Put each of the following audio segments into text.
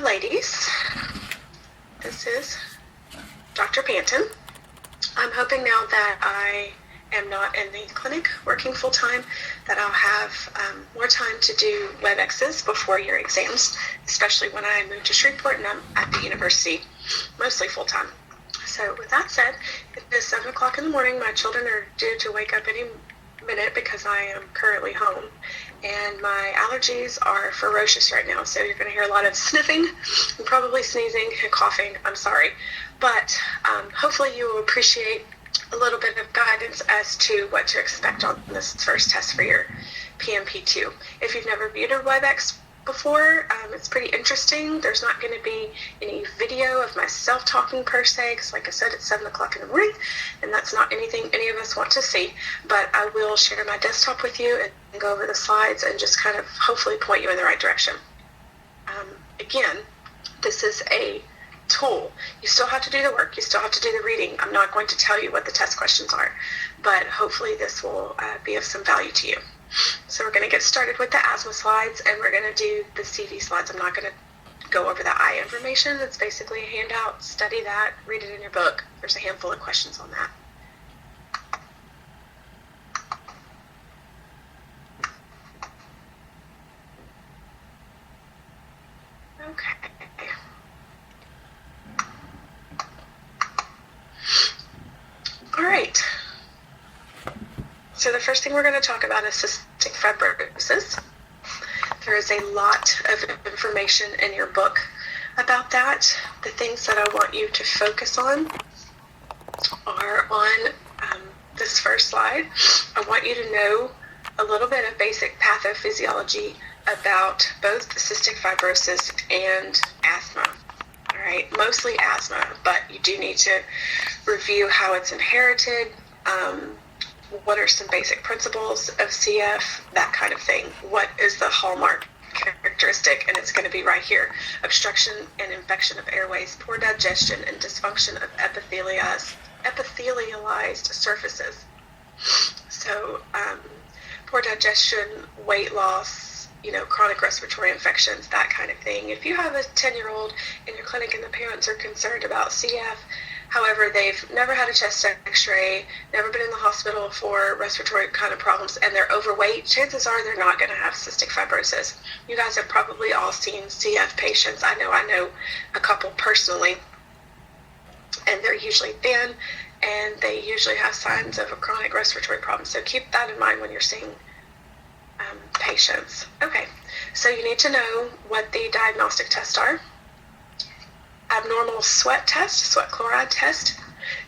ladies. This is Dr. Panton. I'm hoping now that I am not in the clinic working full-time that I'll have more time to do WebExes before your exams, especially when I move to Shreveport and I'm at the university mostly full-time. So with that said, it is 7 o'clock in the morning. My children are due to wake up any minute because I am currently home, and my allergies are ferocious right now, so you're going to hear a lot of sniffing and probably sneezing and coughing. I'm sorry, but hopefully you will appreciate a little bit of guidance as to what to expect on this first test for your PMP2. If you've never viewed a WebEx before, it's pretty interesting. There's not going to be any video of myself talking per se, because like I said, it's 7 o'clock in the morning, and that's not anything any of us want to see. But I will share my desktop with you and go over the slides and just kind of hopefully point you in the right direction. Again, this is a tool. You still have to do the work. You still have to do the reading. I'm not going to tell you what the test questions are, but hopefully this will be of some value to you. So we're going to get started with the asthma slides, and we're going to do the CV slides. I'm not going to go over the eye information. It's basically a handout. Study that. Read it in your book. There's a handful of questions on that. Okay. All right. So the first thing we're going to talk about is cystic fibrosis. There is a lot of information in your book about that. The things that I want you to focus on are on this first slide. I want you to know a little bit of basic pathophysiology about both cystic fibrosis and asthma. All right, mostly asthma, but you do need to review how it's inherited, what are some basic principles of CF, that kind of thing. What is the hallmark characteristic? And it's going to be right here. Obstruction and infection of airways, poor digestion, and dysfunction of epithelialized surfaces. So poor digestion, weight loss, chronic respiratory infections, that kind of thing. If you have a 10-year-old in your clinic and the parents are concerned about CF, however, they've never had a chest x-ray, never been in the hospital for respiratory kind of problems, and they're overweight, chances are they're not going to have cystic fibrosis. You guys have probably all seen CF patients. I know a couple personally, and they're usually thin, and they usually have signs of a chronic respiratory problem. So keep that in mind when you're seeing patients. Okay, so you need to know what the diagnostic tests are. Abnormal sweat test, sweat chloride test,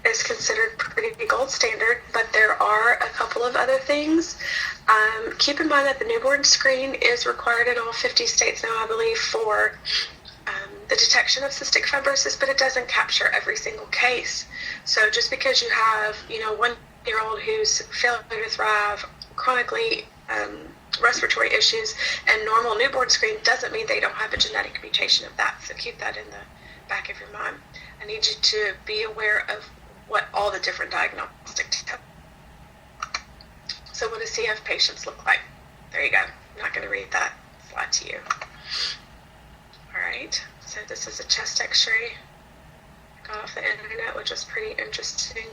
is considered pretty gold standard, but there are a couple of other things. Keep in mind that the newborn screen is required in all 50 states now, I believe, for the detection of cystic fibrosis, but it doesn't capture every single case. So just because you have, 1-year-old who's failing to thrive, chronically respiratory issues, and normal newborn screen doesn't mean they don't have a genetic mutation of that. So keep that in the back of your mind. I need you to be aware of what all the different diagnostic tests. So what do CF patients look like? There you go. I'm not going to read that slide to you. All right. So this is a chest x-ray. Got off the internet, which is pretty interesting.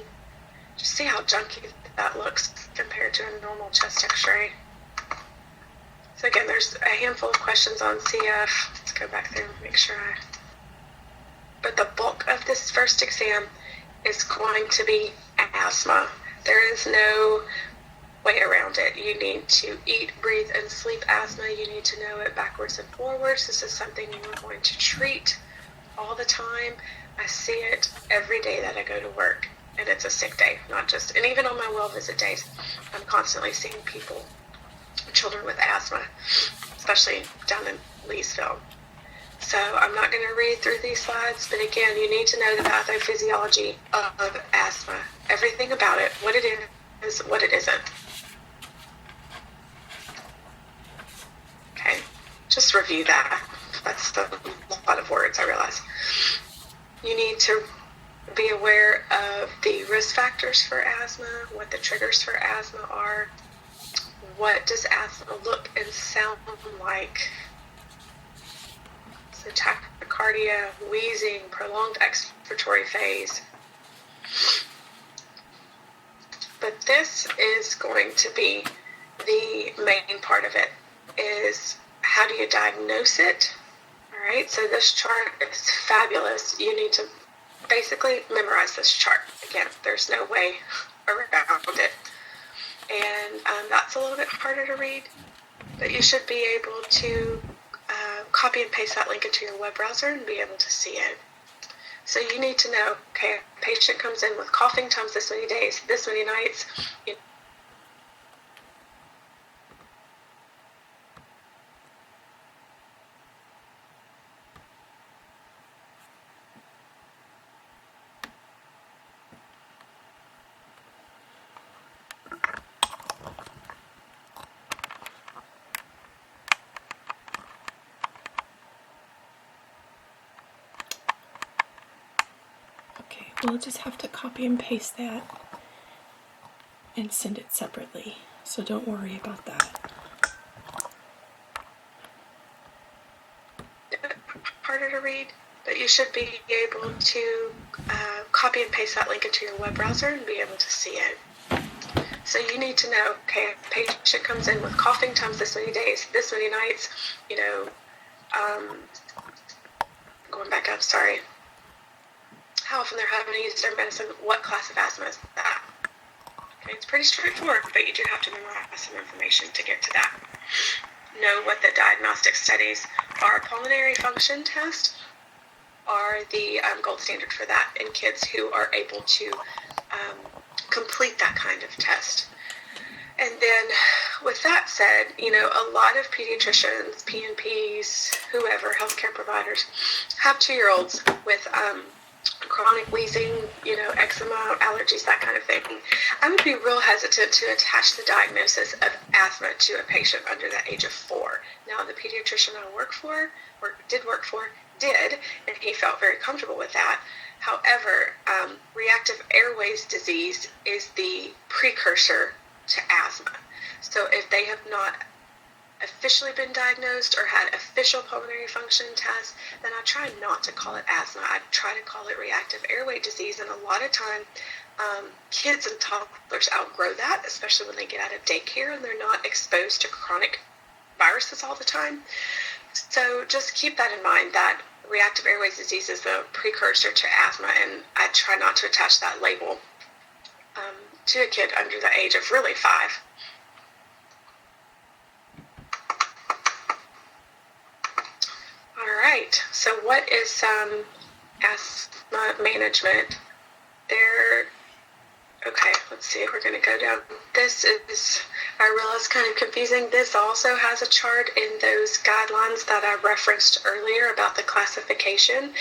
Just see how junky that looks compared to a normal chest x-ray. So again, there's a handful of questions on CF. Let's go back there and make sure But the bulk of this first exam is going to be asthma. There is no way around it. You need to eat, breathe, and sleep asthma. You need to know it backwards and forwards. This is something you are going to treat all the time. I see it every day that I go to work, and it's a sick day, and even on my well visit days, I'm constantly seeing children with asthma, especially down in Leesville. So I'm not going to read through these slides, but again, you need to know the pathophysiology of asthma, everything about it, what it is, what it isn't. Okay, just review that. That's a lot of words, I realize. You need to be aware of the risk factors for asthma, what the triggers for asthma are, what does asthma look and sound like. So tachycardia, wheezing, prolonged expiratory phase. But this is going to be the main part of it, is how do you diagnose it? All right, so this chart is fabulous. You need to basically memorize this chart. Again, there's no way around it. And that's a little bit harder to read, but you should be able to copy and paste that link into your web browser and be able to see it. So you need to know, okay, a patient comes in with coughing times this many days, this many nights. We'll just have to copy and paste that and send it separately, so don't worry about that. Harder to read, but you should be able to copy and paste that link into your web browser and be able to see it. So you need to know, okay, a patient comes in with coughing times this many days, this many nights, going back up, sorry. How often they're having to use their medicine, what class of asthma is that? Okay, it's pretty straightforward, but you do have to memorize some information to get to that. Know what the diagnostic studies are. Pulmonary function tests are the gold standard for that in kids who are able to complete that kind of test. And then with that said, a lot of pediatricians, PNPs, whoever, healthcare providers, have 2-year-olds with chronic wheezing, eczema, allergies, that kind of thing. I would be real hesitant to attach the diagnosis of asthma to a patient under the age of 4. Now, the pediatrician I did, and he felt very comfortable with that. However, reactive airways disease is the precursor to asthma. So if they have not officially been diagnosed or had official pulmonary function tests, then I try not to call it asthma. I try to call it reactive airway disease, and a lot of time kids and toddlers outgrow that, especially when they get out of daycare and they're not exposed to chronic viruses all the time. So just keep that in mind, that reactive airways disease is the precursor to asthma, and I try not to attach that label to a kid under the age of really 5. All right, so what is asthma management? Okay, let's see, we're going to go down. This is, I realize, kind of confusing. This also has a chart in those guidelines that I referenced earlier about the classification.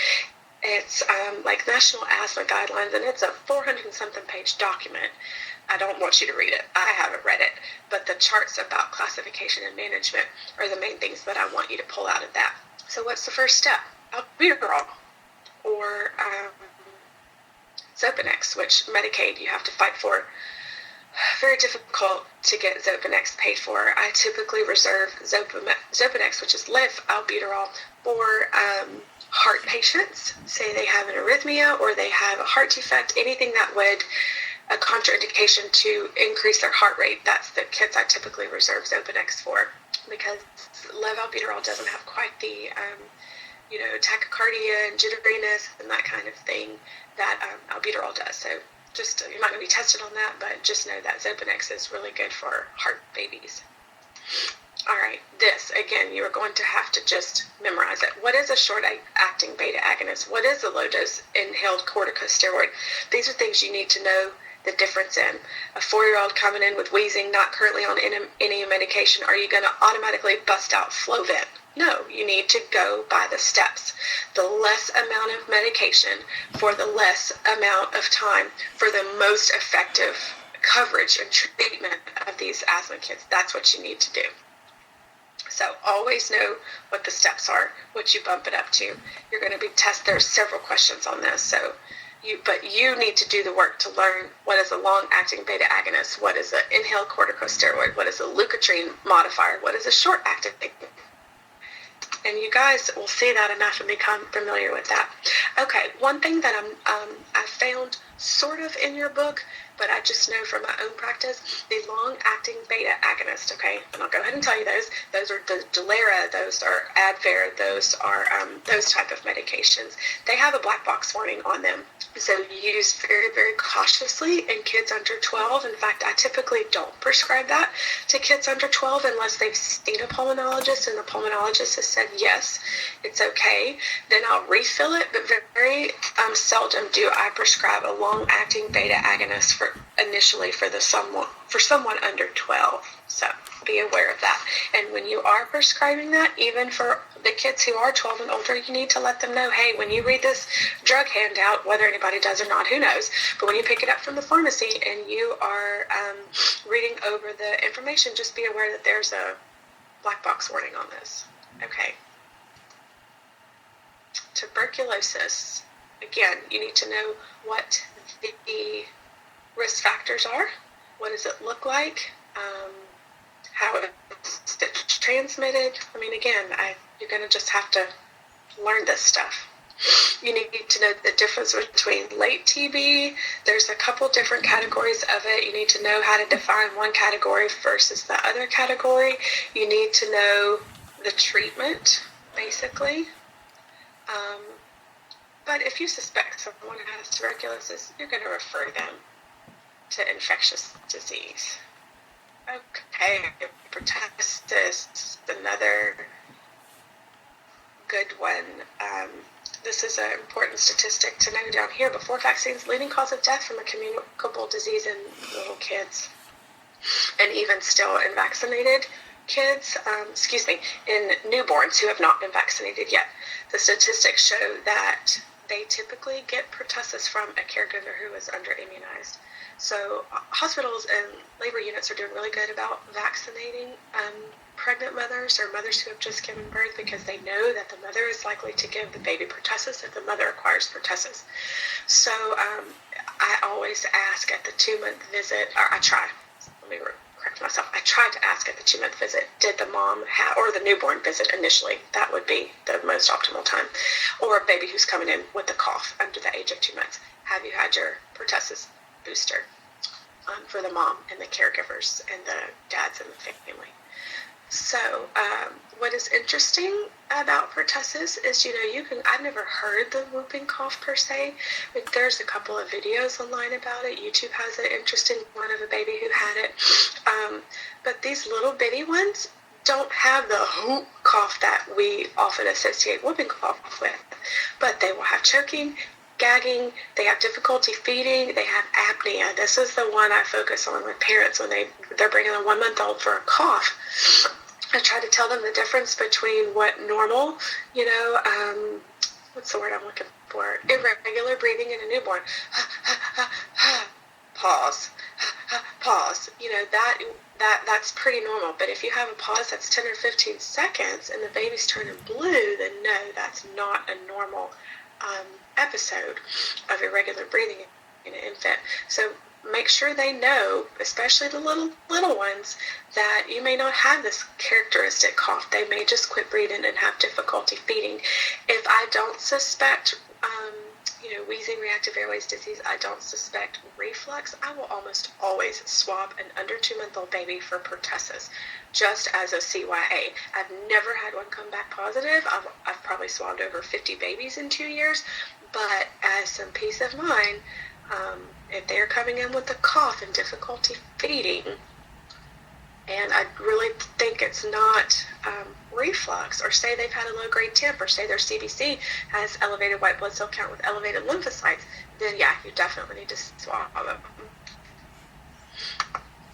It's like National Asthma Guidelines, and it's a 400-something page document. I don't want you to read it. I haven't read it. But the charts about classification and management are the main things that I want you to pull out of that. So what's the first step? Albuterol, or Xopenex, which Medicaid you have to fight for. Very difficult to get Xopenex paid for. I typically reserve Xopenex, which is albuterol, for heart patients. Say they have an arrhythmia or they have a heart defect, anything that would a contraindication to increase their heart rate. That's the kids I typically reserve Xopenex for, because albuterol doesn't have quite the tachycardia and jitteriness and that kind of thing that albuterol does. So just, you're not going to be tested on that, but just know that Xopenex is really good for heart babies. All right, this, again, you are going to have to just memorize it. What is a short-acting beta agonist? What is a low-dose inhaled corticosteroid? These are things you need to know the difference in. A 4-year-old coming in with wheezing, not currently on any medication, are you going to automatically bust out Flovent? No, you need to go by the steps. The less amount of medication for the less amount of time for the most effective coverage and treatment of these asthma kids. That's what you need to do. So always know what the steps are, what you bump it up to. You're going to be tested. There's several questions on this. But you need to do the work to learn what is a long-acting beta agonist, what is an inhaled corticosteroid, what is a leukotriene modifier, what is a short-acting. And you guys will see that enough and become familiar with that. Okay, one thing that I found sort of in your book, but I just know from my own practice, the long-acting beta agonist, okay? And I'll go ahead and tell you those. Those are the Dulera, those are Advair, those are those type of medications. They have a black box warning on them. So use very, very cautiously in kids under 12. In fact, I typically don't prescribe that to kids under 12 unless they've seen a pulmonologist and the pulmonologist has said, yes, it's okay. Then I'll refill it, but very seldom do I prescribe a long-acting beta agonist initially for someone under 12. So be aware of that. And when you are prescribing that, even for the kids who are 12 and older, you need to let them know, hey, when you read this drug handout, whether anybody does or not, who knows, but when you pick it up from the pharmacy and you are reading over the information, just be aware that there's a black box warning on this. Okay. Tuberculosis. Again, you need to know what the risk factors are. What does it look like? How it's transmitted. I mean, again, you're going to just have to learn this stuff. You need to know the difference between late TB. There's a couple different categories of it. You need to know how to define one category versus the other category. You need to know the treatment, basically. But if you suspect someone has tuberculosis, you're going to refer them to infectious disease. Okay, Pertussis, another good one. This is an important statistic to know down here. Before vaccines, leading cause of death from a communicable disease in little kids. And even still in vaccinated kids, in newborns who have not been vaccinated yet. The statistics show that they typically get pertussis from a caregiver who is under-immunized. So hospitals and labor units are doing really good about vaccinating pregnant mothers or mothers who have just given birth because they know that the mother is likely to give the baby pertussis if the mother acquires pertussis. So I always ask at the 2-month visit, or I try, let me correct myself, I tried to ask at the 2-month visit, did the mom have, or the newborn visit initially, that would be the most optimal time, or a baby who's coming in with a cough under the age of 2 months, have you had your pertussis booster? For the mom and the caregivers and the dads and the family. So what is interesting about pertussis is, I've never heard the whooping cough per se, but there's a couple of videos online about it. YouTube has an interesting one of a baby who had it. But these little bitty ones don't have the whoop cough that we often associate whooping cough with, but they will have choking, gagging, they have difficulty feeding, they have apnea. This is the one I focus on with parents when they're bringing a 1-month-old for a cough. I try to tell them the difference between what normal, what's the word I'm looking for? Irregular breathing in a newborn. Pause. Pause. That's pretty normal. But if you have a pause that's 10 or 15 seconds and the baby's turning blue, then no, that's not a normal episode of irregular breathing in an infant. So make sure they know, especially the little ones, that you may not have this characteristic cough. They may just quit breathing and have difficulty feeding. If I don't suspect wheezing, reactive airways disease, I don't suspect reflux, I will almost always swab an under 2-month-old baby for pertussis, just as a CYA. I've never had one come back positive. I've probably swabbed over 50 babies in 2 years, but as some peace of mind, if they're coming in with a cough and difficulty feeding, and I really think it's not reflux, or say they've had a low-grade temp, or say their CBC has elevated white blood cell count with elevated lymphocytes, then yeah, you definitely need to swab them.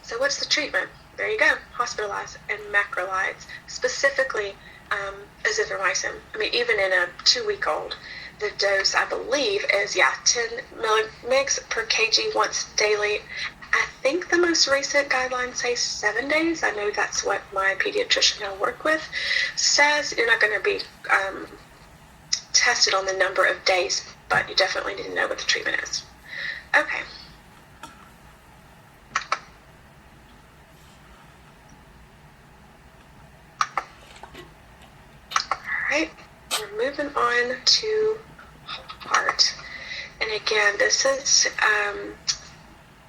So what's the treatment? There you go, hospitalized and macrolides, specifically azithromycin. I mean, even in a 2-week-old, the dose, I believe, is, 10 milligrams per kg once daily. I think the most recent guidelines say 7 days. I know that's what my pediatrician I work with says. You're not going to be tested on the number of days, but you definitely need to know what the treatment is. Okay. moving on to heart. And again, this is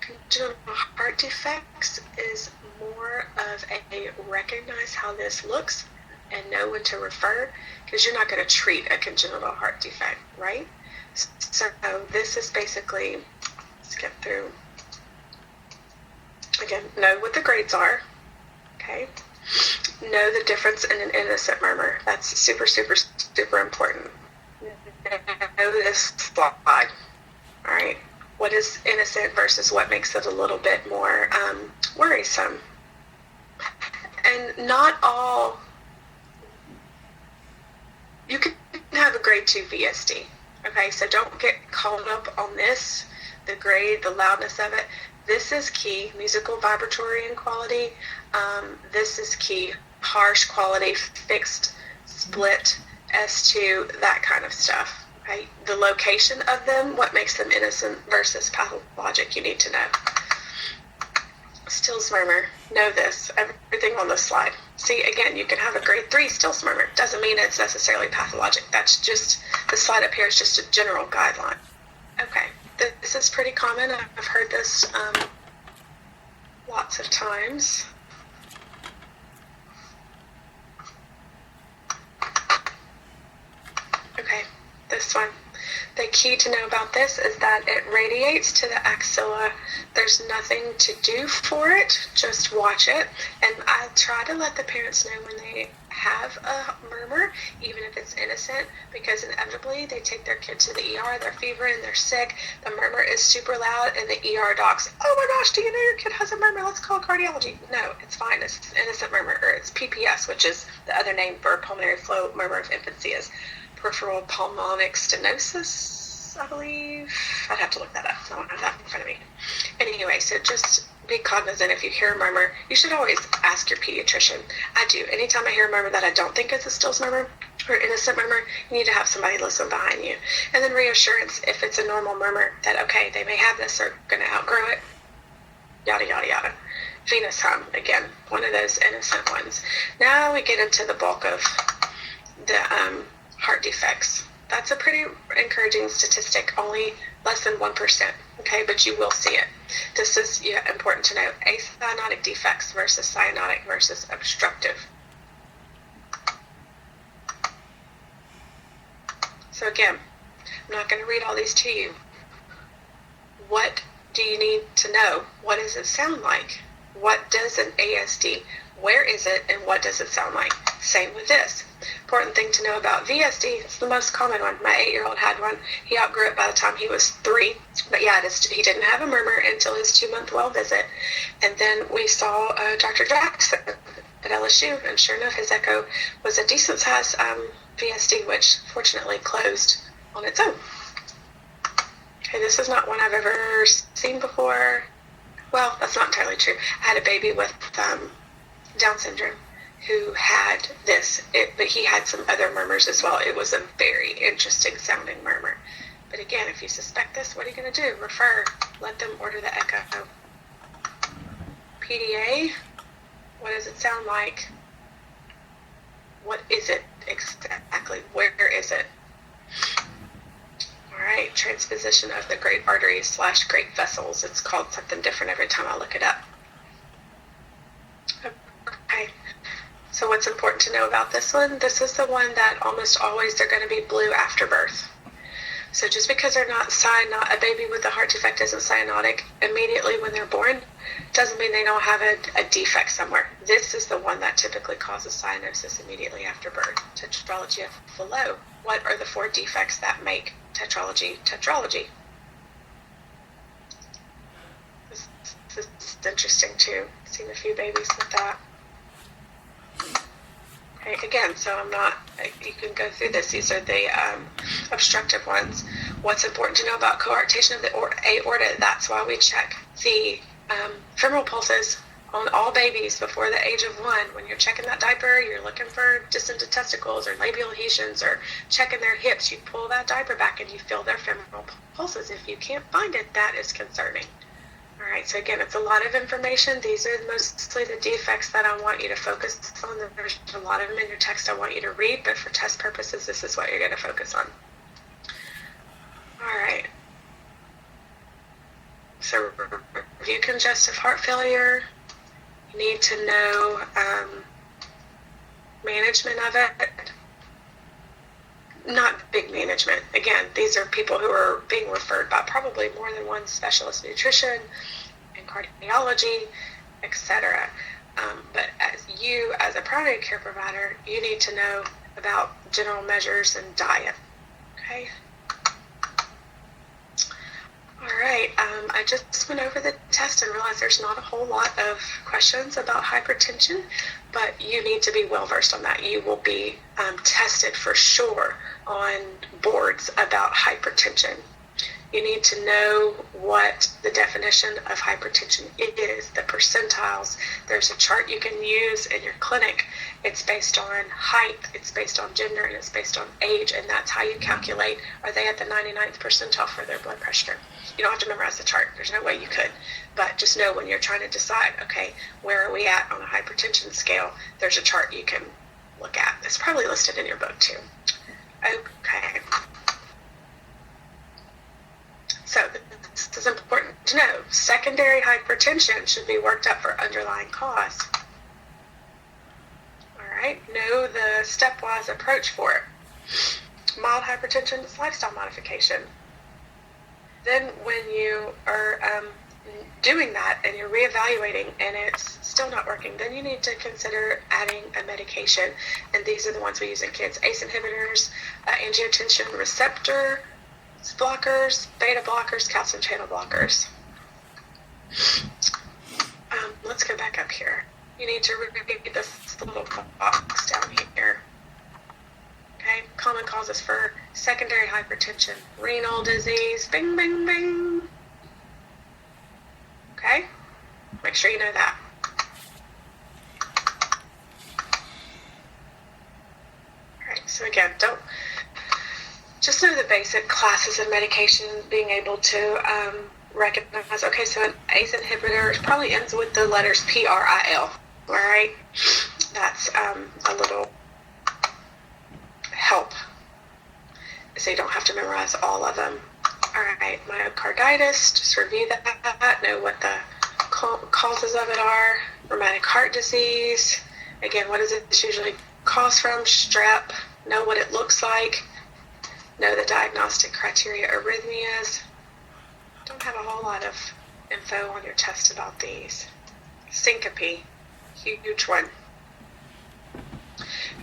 congenital heart defects is more of a recognize how this looks and know when to refer, because you're not going to treat a congenital heart defect, right? So this is basically, let's get through, again, know what the grades are, okay? Know the difference in an innocent murmur. That's super, super, super important. Know this slide, all right? What is innocent versus what makes it a little bit more worrisome. And not all, you can have a grade 2 VSD, okay? So don't get caught up on this, the grade, the loudness of it. This is key, musical, vibratory, and quality. This is key, harsh, quality, fixed, split, S2, that kind of stuff. Okay? The location of them, what makes them innocent versus pathologic, you need to know. Still's murmur, know this, everything on this slide. See, again, you can have a grade 3 Still's murmur. Doesn't mean it's necessarily pathologic. That's just, the slide up here is just a general guideline. Okay, this is pretty common. I've heard this lots of times. Okay, this one. The key to know about this is that it radiates to the axilla. There's nothing to do for it, just watch it. And I try to let the parents know when they have a murmur, even if it's innocent, because inevitably they take their kid to the ER, they're fevering, they're sick, the murmur is super loud, and the ER doc's, oh my gosh, do you know your kid has a murmur? Let's call cardiology. No, it's fine. It's an innocent murmur, or it's PPS, which is the other name for pulmonary flow murmur of infancy, is peripheral pulmonic stenosis, I believe. I'd have to look that up. I don't have that in front of me. Anyway, so just be cognizant. If you hear a murmur, you should always ask your pediatrician. I do. Anytime I hear a murmur that I don't think is a Still's murmur or innocent murmur, you need to have somebody listen behind you. And then reassurance if it's a normal murmur that, okay, they may have this, they're going to outgrow it, yada, yada, yada. Venous hum, again, one of those innocent ones. Now we get into the bulk of the heart defects. That's a pretty encouraging statistic, only less than 1%, okay, but you will see it. This is important to know. Acyanotic defects versus cyanotic versus obstructive. So again, I'm not going to read all these to you. What do you need to know? What does it sound like? What does an ASD? Where is it and what does it sound like? Same with this. Important thing to know about VSD, it's the most common one. My 8-year-old had one. He outgrew it by the time he was 3. But yeah, he didn't have a murmur until his 2-month well visit. And then we saw Dr. Jackson at LSU, and sure enough, his echo was a decent size VSD, which fortunately closed on its own. Okay, this is not one I've ever seen before. Well, that's not entirely true. I had a baby with Down syndrome who had this, but he had some other murmurs as well. It was a very interesting sounding murmur. But again, if you suspect this, what are you going to do? Refer. Let them order the echo. PDA, what does it sound like? What is it exactly? Where is it? All right, transposition of the great arteries / great vessels. It's called something different every time I look it up. Okay, so what's important to know about this one? This is the one that almost always they're going to be blue after birth. So just because they're not a baby with a heart defect isn't cyanotic immediately when they're born, doesn't mean they don't have a defect somewhere. This is the one that typically causes cyanosis immediately after birth. Tetralogy of Fallot. What are the 4 defects that make tetralogy? This is interesting too. I've seen a few babies with that. Okay, again, so you can go through this. These are the obstructive ones. What's important to know about coarctation of the aorta? That's why we check the femoral pulses on all babies before the age of 1. When you're checking that diaper, you're looking for distended testicles or labial adhesions or checking their hips. You pull that diaper back and you feel their femoral pulses. If you can't find it, that is concerning. All right, so again, it's a lot of information. These are mostly the defects that I want you to focus on. There's a lot of them in your text I want you to read, but for test purposes, this is what you're going to focus on. All right. So review congestive heart failure. You need to know management of it. Not big management. Again, these are people who are being referred by probably more than one specialist, nutrition and cardiology, etc. But as a primary care provider, you need to know about general measures and diet. Okay. All right, I just went over the test and realized there's not a whole lot of questions about hypertension, but you need to be well versed on that. You will be tested for sure on boards about hypertension. You need to know what the definition of hypertension is, the percentiles. There's a chart you can use in your clinic. It's based on height, it's based on gender, and it's based on age, and that's how you calculate, are they at the 99th percentile for their blood pressure? You don't have to memorize the chart. There's no way you could. But just know when you're trying to decide, okay, where are we at on a hypertension scale, there's a chart you can look at. It's probably listed in your book too. Okay. So this is important to know. Secondary hypertension should be worked up for underlying cause. All right. Know the stepwise approach for it. Mild hypertension is lifestyle modification. Then when you are doing that and you're reevaluating and it's still not working, then you need to consider adding a medication. And these are the ones we use in kids. ACE inhibitors, angiotensin receptor blockers, beta blockers, calcium channel blockers. Let's go back up here. You need to read this little box down here. Okay, common causes for secondary hypertension, renal disease, bing, bing, bing. Okay, make sure you know that. All right, so again, just know the basic classes of medication, being able to recognize, okay, so an ACE inhibitor probably ends with the letters PRIL, all right? That's a little help, so you don't have to memorize all of them. All right, myocarditis, just review that, know what the causes of it are. Rheumatic heart disease, again, what does it usually cause from? Strep, know what it looks like. Know the diagnostic criteria, arrhythmias. Don't have a whole lot of info on your test about these. Syncope, huge one.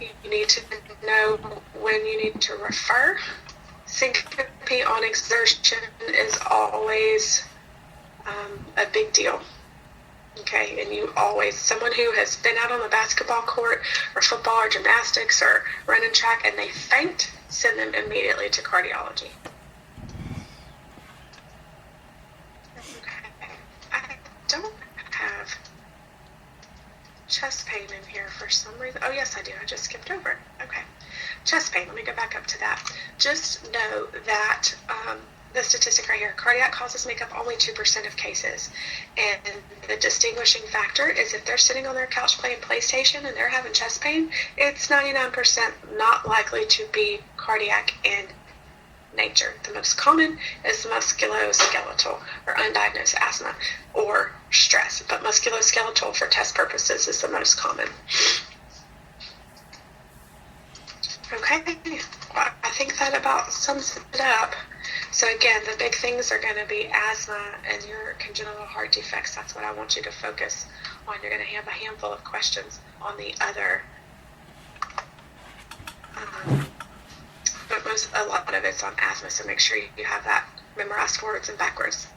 You need to know when you need to refer. Syncope on exertion is always a big deal. Okay, and you always, someone who has been out on the basketball court or football or gymnastics or running track and they faint, send them immediately to cardiology. Okay, I don't have chest pain in here for some reason. Oh yes, I do. I just skipped over it. Okay, chest pain. Let me go back up to that. Just know that the statistic right here, cardiac causes make up only 2% of cases. And the distinguishing factor is if they're sitting on their couch playing PlayStation and they're having chest pain, it's 99% not likely to be cardiac in nature. The most common is musculoskeletal or undiagnosed asthma or stress, but musculoskeletal for test purposes is the most common. Okay, well, I think that about sums it up. So again, the big things are going to be asthma and your congenital heart defects. That's what I want you to focus on. You're going to have a handful of questions on the other, but a lot of it's on asthma, so make sure you have that memorized forwards and backwards.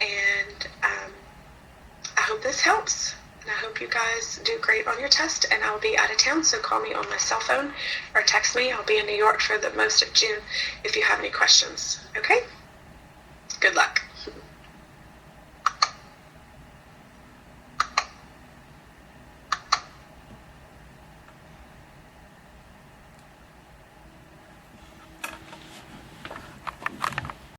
And I hope this helps. And I hope you guys do great on your test, and I'll be out of town, so call me on my cell phone or text me. I'll be in New York for the most of June if you have any questions. Okay? Good luck.